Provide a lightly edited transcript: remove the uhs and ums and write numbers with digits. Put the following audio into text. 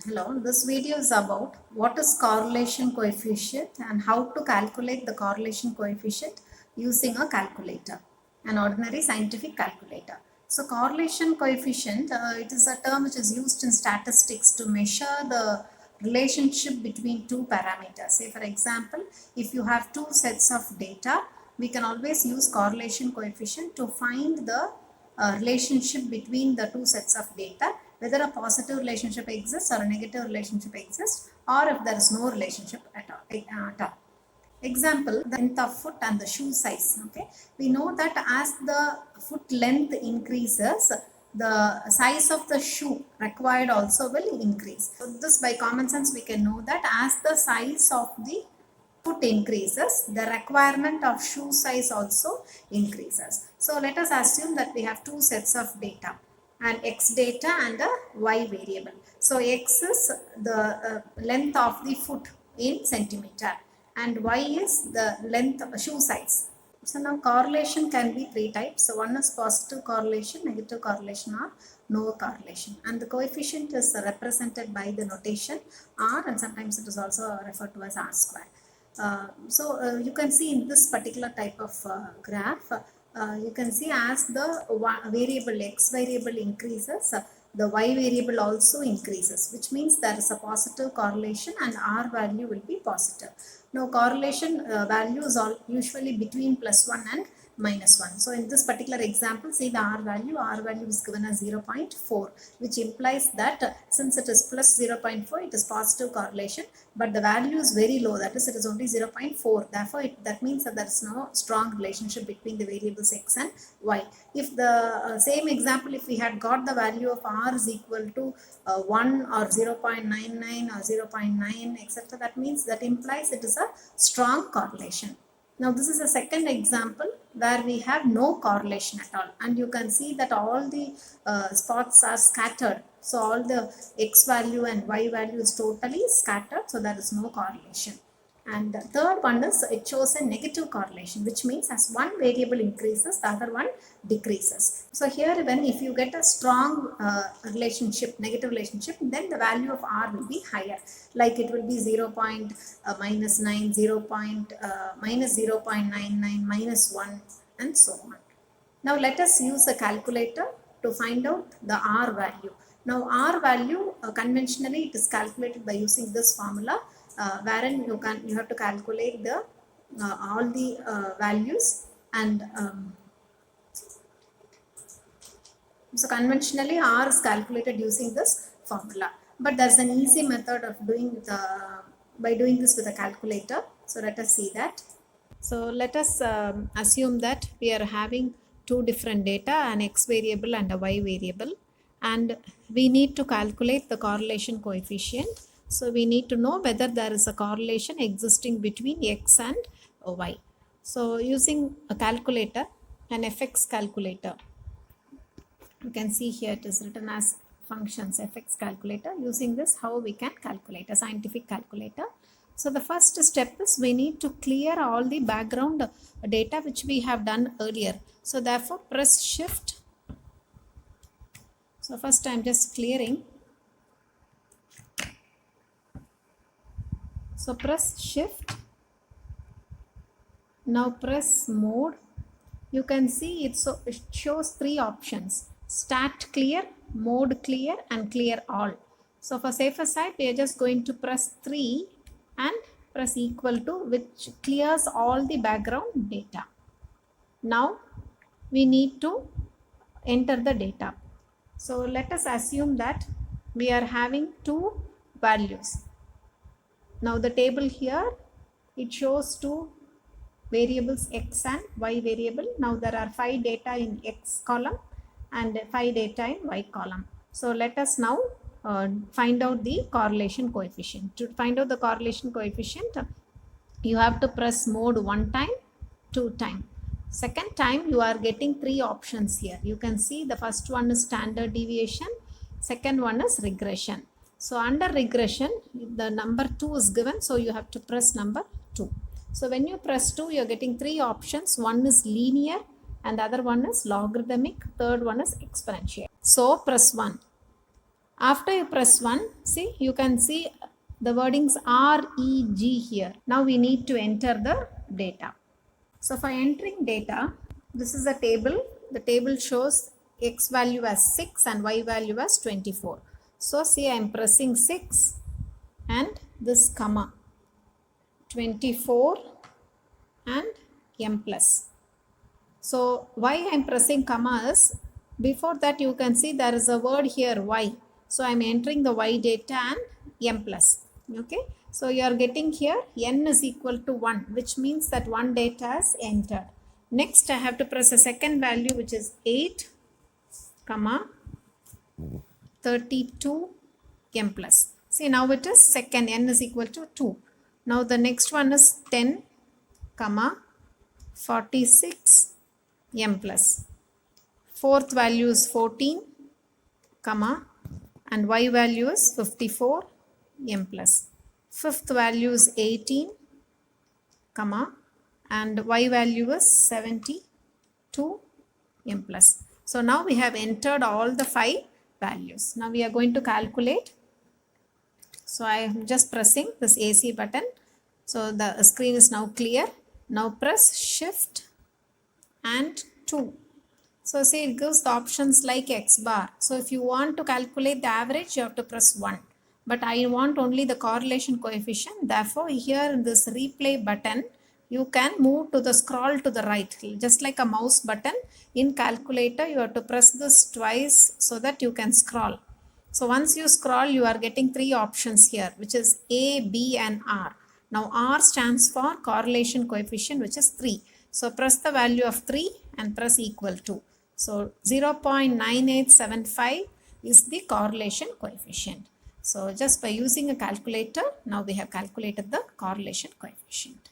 Hello, this video is about what is correlation coefficient and how to calculate the correlation coefficient using a calculator, an ordinary scientific calculator. So correlation coefficient, it is a term which is used in statistics to measure the relationship between two parameters. Say for example, if you have two sets of data, we can always use correlation coefficient to find the relationship between the two sets of data, whether a positive relationship exists or a negative relationship exists, or if there is no relationship at all. Example, the length of foot and the shoe size. Okay, we know that as the foot length increases, the size of the shoe required also will increase. So this, by common sense, we can know that as the size of the foot increases, the requirement of shoe size also increases. So let us assume that we have two sets of data, an x data and a y variable. So x is the length of the foot in centimeter and y is the length of shoe size. So now correlation can be three types. So one is positive correlation, negative correlation, or no correlation. And the coefficient is represented by the notation r, and sometimes it is also referred to as r square. You can see in this particular type of graph, you can see as the variable x variable increases, the y variable also increases, which means there is a positive correlation and r value will be positive. Now correlation value is usually between +1 and -1. So in this particular example, see the r value is given as 0.4, which implies that since it is plus 0.4, it is positive correlation, but the value is very low, that is it is only 0.4. Therefore, that means that there is no strong relationship between the variables x and y. If the same example, if we had got the value of r is equal to 1 or 0.99 or 0.9, etc., that means that implies it is a strong correlation. Now this is a second example where we have no correlation at all, and you can see that all the spots are scattered. So all the x value and y value is totally scattered, so there is no correlation. And the third one is it shows a negative correlation, which means as one variable increases, the other one decreases. So here, when if you get a strong relationship, negative relationship, then the value of r will be higher. Like it will be 0. -9, 0. -0.99, -1, and so on. Now let us use a calculator to find out the r value. Now r value conventionally it is calculated by using this formula, wherein you have to calculate the all the values, and so conventionally r is calculated using this formula, but there's an easy method of doing by doing this with a calculator. So let us see that. So let us assume that we are having two different data, an x variable and a y variable, and we need to calculate the correlation coefficient. So we need to know whether there is a correlation existing between x and y. So using a calculator, an fx calculator, you can see here it is written as functions fx calculator. Using this, how we can calculate a scientific calculator. So the first step is we need to clear all the background data which we have done earlier. So therefore press shift. So first I am just clearing. So press shift. Now press mode. You can see it shows three options: stat clear, mode clear, and clear all. So for safer side, we are just going to press 3 and press equal to, which clears all the background data. Now we need to enter the data. So let us assume that we are having two values. Now the table here, it shows two variables x and y variable. Now there are 5 data in x column and 5 data in y column. So let us now find out the correlation coefficient. To find out the correlation coefficient, you have to press mode 1 time, 2 time. Second time you are getting 3 options here. You can see the first one is standard deviation, second one is regression. So under regression, the number 2 is given, so you have to press number 2. So when you press 2, you are getting 3 options. One is linear and the other one is logarithmic, third one is exponential. So press 1. After you press 1, see, you can see the wordings REG here. Now we need to enter the data. So for entering data, this is a table. The table shows X value as 6 and Y value as 24. So see, I am pressing 6 and this comma 24 and M plus. So why I am pressing comma is, before that you can see there is a word here Y. So I am entering the Y data and M plus. Okay. So you are getting here N is equal to 1, which means that one data is entered. Next I have to press a second value, which is 8, comma 32 M plus. See, now it is second, N is equal to 2. Now the next one is 10, comma 46 M plus. Fourth value is 14, comma, and Y value is 54 M plus. Fifth value is 18, comma, and Y value is 72 M plus. So now we have entered all the 5 values. Now we are going to calculate. So I am just pressing this AC button. So the screen is now clear. Now press Shift and 2. So see, it gives the options like X bar. So if you want to calculate the average, you have to press 1. But I want only the correlation coefficient. Therefore, here in this replay button, you can move to the scroll to the right. Just like a mouse button, in calculator, you have to press this twice so that you can scroll. So once you scroll, you are getting 3 options here, which is A, B and R. Now R stands for correlation coefficient, which is 3. So press the value of 3 and press equal to. So 0.9875 is the correlation coefficient. So just by using a calculator, now we have calculated the correlation coefficient.